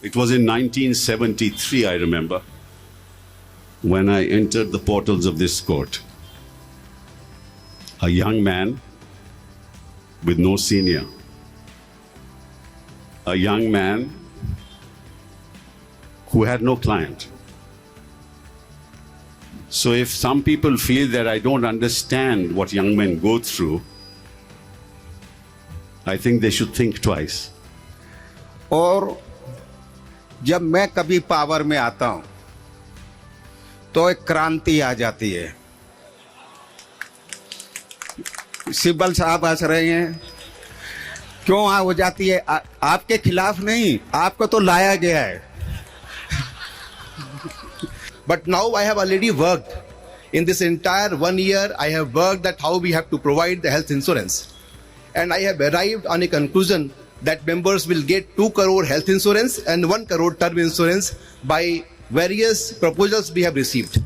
It was in 1973, I remember, when I entered the portals of this court. A young man with no senior. A young man who had no client. So if some people feel that I don't understand what young men go through, I think they should think twice. और जब मैं कभी power में आता हूं तो एक क्रांति आ जाती है। सिब्बल साहब हंस रहे हैं, क्यों हो जाती है? आपके खिलाफ नहीं, आपको तो लाया गया है। But now I have already worked. In this entire 1 year, I have worked at how we have to provide the health insurance. And I have arrived on a conclusion that members will get 2 crore health insurance and 1 crore term insurance by various proposals we have received.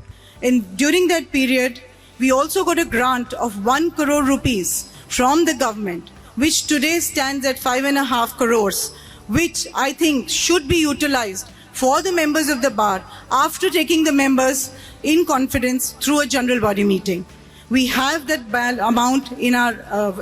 During that period, we also got a grant of 1 crore rupees from the government, which today stands at 5.5 crores, which I think should be utilized for the members of the bar after taking the members in confidence through a general body meeting. We have that amount in our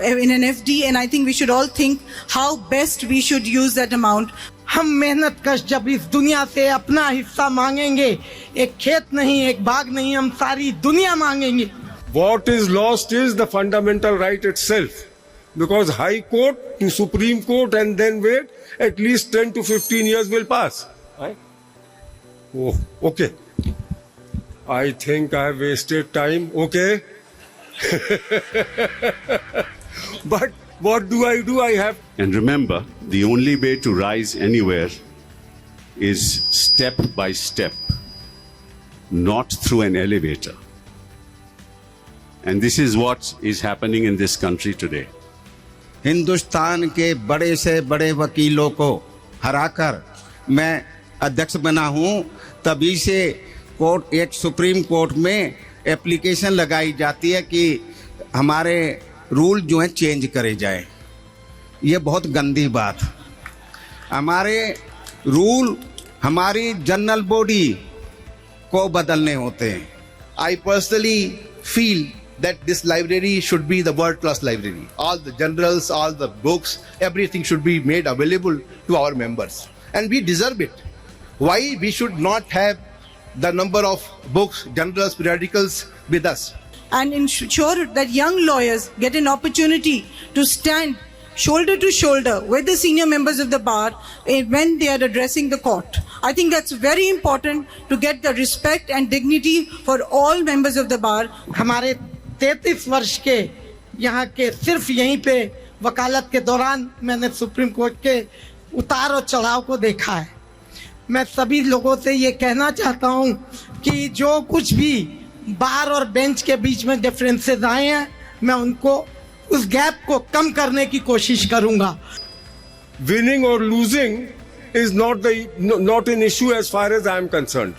in an FD, and I think we should all think how best we should use that amount. हम मेहनत कश जब इस दुनिया से अपना हिस्सा मांगेंगे, एक खेत नहीं, एक बाग नहीं, हम सारी दुनिया मांगेंगे। What is lost is the fundamental right itself, because High Court to Supreme Court and then wait, at least 10 to 15 years will pass. Right? Oh, okay. I think I have wasted time. Okay. But what do? I have. And remember, the only way to rise anywhere is step by step, not through an elevator. And this is what is happening in this country today. Hindustan के बड़े से बड़े वकीलों को हराकर मैं अध्यक्ष बना हूं, तभी से कोर्ट एक सुप्रीम कोर्ट में एप्लीकेशन लगाई जाती है कि हमारे रूल जो हैं चेंज करे जाए। ये बहुत गंदी बात। हमारे रूल हमारी जनरल बॉडी को बदलने होते हैं। I personally feel that this library should be the world-class library. All the journals, all the books, everything should be made available to our members. And we deserve it. Why we should not have the number of books, journals, periodicals with us? And ensure that young lawyers get an opportunity to stand shoulder to shoulder with the senior members of the bar when they are addressing the court. I think that's very important to get the respect and dignity for all members of the bar. हमारे 33 वर्ष के यहाँ के सिर्फ यहीं पे वकालत के दौरान मैंने सुप्रीम कोर्ट के उतार और चढ़ाव को देखा है। मैं सभी लोगों से ये कहना चाहता हूँ कि जो कुछ भी बार और बेंच के बीच में डिफरेंसेस आए हैं, मैं उनको उस गैप को कम करने की कोशिश करूंगा। Winning or losing is not an issue as far as I am concerned.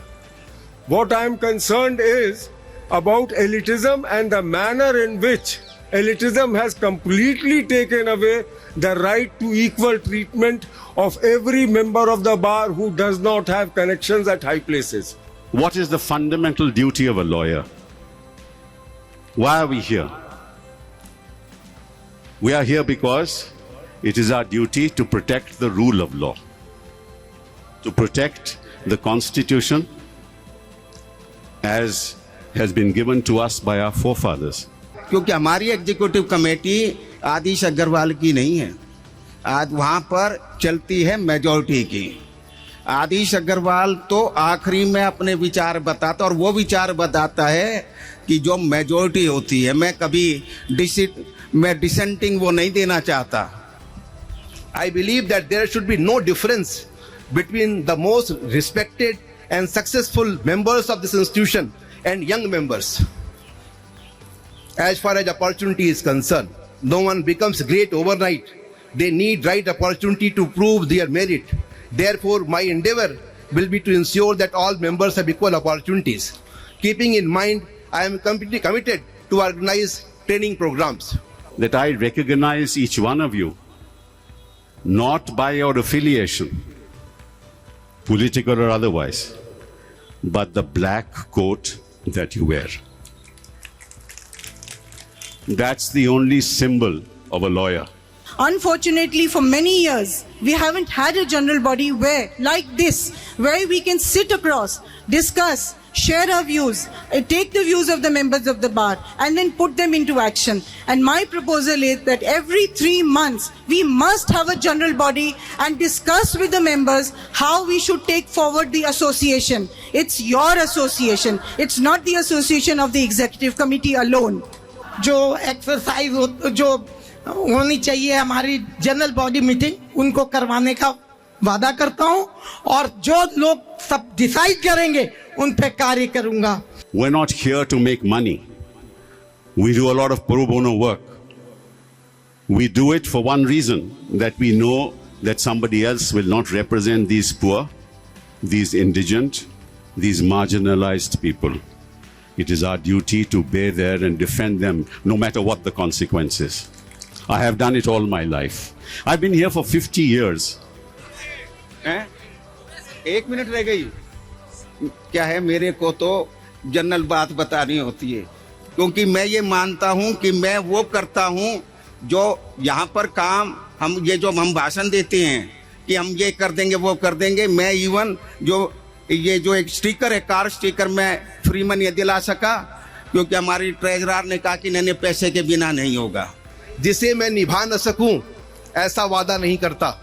What I am concerned is about elitism and the manner in which elitism has completely taken away the right to equal treatment of every member of the bar who does not have connections at high places. What is the fundamental duty of a lawyer? Why are we here? We are here because it is our duty to protect the rule of law, to protect the Constitution as has been given to us by our forefathers. क्योंकि हमारी executive committee आदिश अग्रवाल की नहीं है, आज वहाँ पर चलती है मेजॉरिटी की। आदिश अग्रवाल तो आखिरी में अपने विचार बताता, और वो विचार बताता है कि जो मेजॉरिटी होती है। मैं कभी डिसेंटिंग वो नहीं देना चाहता। I believe that there should be no difference between the most respected and successful members of this institution and young members. As far as opportunity is concerned, no one becomes great overnight. They need right opportunity to prove their merit. Therefore, my endeavor will be to ensure that all members have equal opportunities. Keeping in mind, I am completely committed to organize training programs. That I recognize each one of you, not by your affiliation, political or otherwise, but the black coat that you wear. That's the only symbol of a lawyer. Unfortunately, for many years, we haven't had a general body where, like this, where we can sit across, discuss, share our views, take the views of the members of the bar, and then put them into action. And my proposal is that every 3 months, we must have a general body and discuss with the members how we should take forward the association. It's your association. It's not the association of the executive committee alone. जो exercise जो होनी चाहिए हमारी general body meeting उनको करवाने का वादा करता हूं और जो लोग सब डिसाइड करेंगे उन पे कार्य करूंगा. We're not here to make money. We do a lot of pro bono work. We do it for one reason, that we know that somebody else will not represent these poor, these indigent, these marginalized people. It is our duty to be there and defend them no matter what the consequences. I have done it all my life. I've been here for 50 years. हैं? 1 minute रह गई. क्या है, मेरे को तो general बात बतानी होती है, क्योंकि मैं ये मानता हूँ कि मैं वो करता हूँ जो यहाँ पर काम हम भाषण देते हैं कि हम ये कर देंगे वो कर देंगे. मैं इवन जो एक स्टिकर है, कार स्टिकर, मैं फ्री में नहीं दिला सका क्योंकि हमारी ट्रेजरर ने कहा कि नहीं पैसे के बिना नहीं होगा. जिसे मैं निभा न सकूं ऐसा वादा नहीं करता.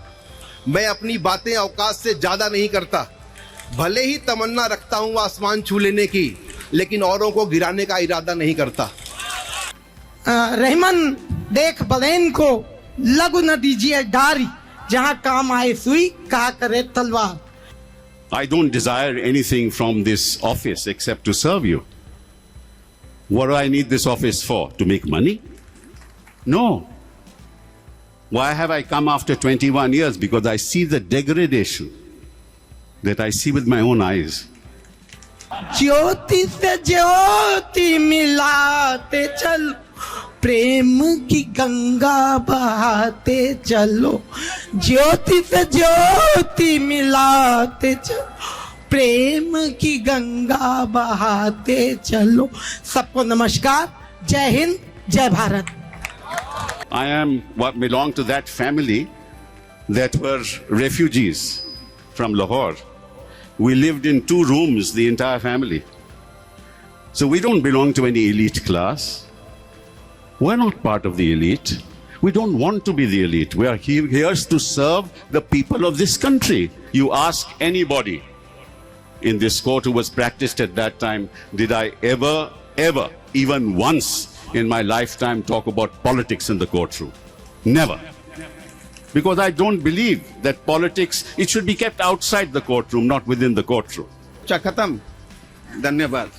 मैं अपनी बातें औकात से ज्यादा नहीं करता. भले ही तमन्ना रखता हूं आसमान छू लेने की, लेकिन औरों को गिराने का इरादा नहीं करता. रहमान देख बलेन को लगू न दीजिए डारी, जहां काम आए सुई कहा करे तलवार. I don't desire anything from this office except to serve you. What do I need this office for? To make money? No. Why have I come after 21 years? Because I see the degradation that I see with my own eyes. ज्योति से ज्योति मिलाते चलो, प्रेम की गंगा बहाते चलो. ज्योति से ज्योति मिलाते चलो, प्रेम की गंगा बहाते चलो. सबको नमस्कार. जय हिंद, जय Bharat. I belong to that family that were refugees from Lahore. We lived in 2 rooms, the entire family. So we don't belong to any elite class. We're not part of the elite. We don't want to be the elite. We are here to serve the people of this country. You ask anybody in this court who was practiced at that time, did I ever, even once in my lifetime talk about politics in the courtroom? Never. Because I don't believe that politics, it should be kept outside the courtroom, not within the courtroom. खत्म. धन्यवाद.